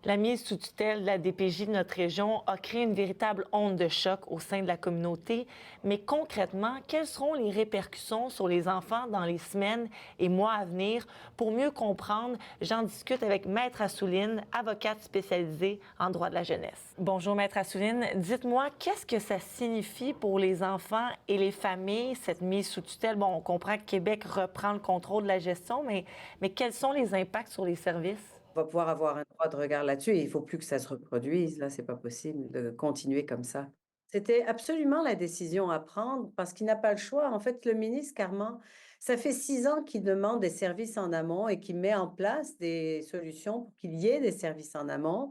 La mise sous tutelle de la DPJ de notre région a créé une véritable onde de choc au sein de la communauté. Mais concrètement, quelles seront les répercussions sur les enfants dans les semaines et mois à venir? Pour mieux comprendre, j'en discute avec Maître Assouline, avocate spécialisée en droit de la jeunesse. Bonjour Maître Assouline, dites-moi, qu'est-ce que ça signifie pour les enfants et les familles, cette mise sous tutelle? Bon, on comprend que Québec reprend le contrôle de la gestion, mais quels sont les impacts sur les services? On va pouvoir avoir un droit de regard là-dessus et il ne faut plus que ça se reproduise. Là, c'est pas possible de continuer comme ça. C'était absolument la décision à prendre parce qu'il n'a pas le choix. En fait, le ministre Carman, ça fait 6 ans qu'il demande des services en amont et qu'il met en place des solutions pour qu'il y ait des services en amont.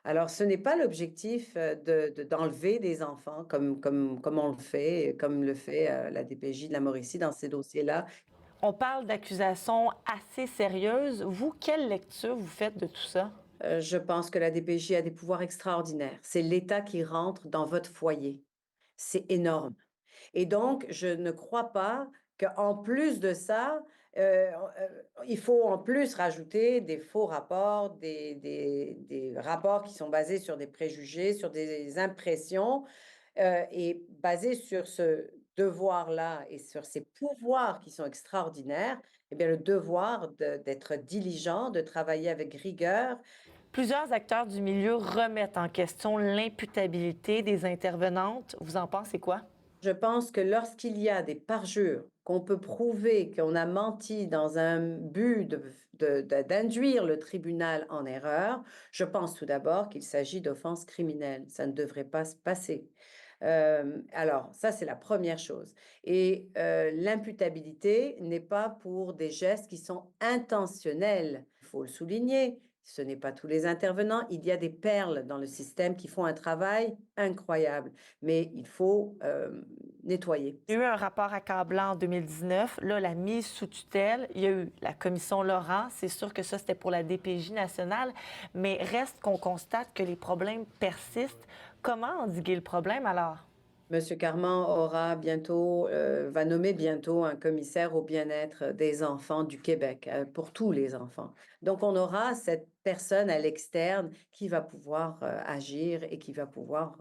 Alors, ce n'est pas l'objectif d'enlever des enfants comme on le fait, comme le fait la DPJ de la Mauricie dans ces dossiers-là. On parle d'accusations assez sérieuses. Vous, quelle lecture vous faites de tout ça? Je pense que la DPJ a des pouvoirs extraordinaires. C'est l'État qui rentre dans votre foyer. C'est énorme. Et donc, je ne crois pas qu'en plus de ça, il faut en plus rajouter des faux rapports, des rapports qui sont basés sur des préjugés, sur des impressions, et basés sur ce devoir-là et sur ces pouvoirs qui sont extraordinaires, eh bien, le devoir d'être diligent, de travailler avec rigueur. Plusieurs acteurs du milieu remettent en question l'imputabilité des intervenantes. Vous en pensez quoi? Je pense que lorsqu'il y a des parjures, qu'on peut prouver qu'on a menti dans un but d'induire le tribunal en erreur, je pense tout d'abord qu'il s'agit d'offenses criminelles. Ça ne devrait pas se passer. Alors, ça, c'est la première chose. Et l'imputabilité n'est pas pour des gestes qui sont intentionnels. Il faut le souligner. Ce n'est pas tous les intervenants. Il y a des perles dans le système qui font un travail incroyable, mais il faut nettoyer. Il y a eu un rapport accablant en 2019. Là, la mise sous tutelle, il y a eu la commission Laurent. C'est sûr que ça, c'était pour la DPJ nationale, mais reste qu'on constate que les problèmes persistent. Comment endiguer le problème alors? Monsieur Carman va nommer bientôt un commissaire au bien-être des enfants du Québec, pour tous les enfants. Donc, on aura cette personne à l'externe qui va pouvoir agir et qui va pouvoir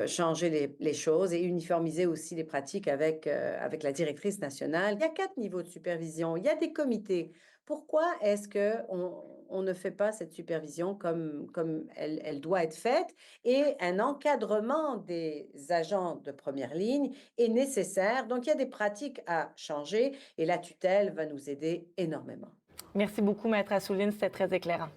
changer les choses et uniformiser aussi les pratiques avec la directrice nationale. Il y a 4 niveaux de supervision. Il y a des comités. Pourquoi est-ce qu'on ne fait pas cette supervision comme elle doit être faite? Et un encadrement des agents de première ligne est nécessaire. Donc, il y a des pratiques à changer et la tutelle va nous aider énormément. Merci beaucoup, Maître Assouline. C'était très éclairant.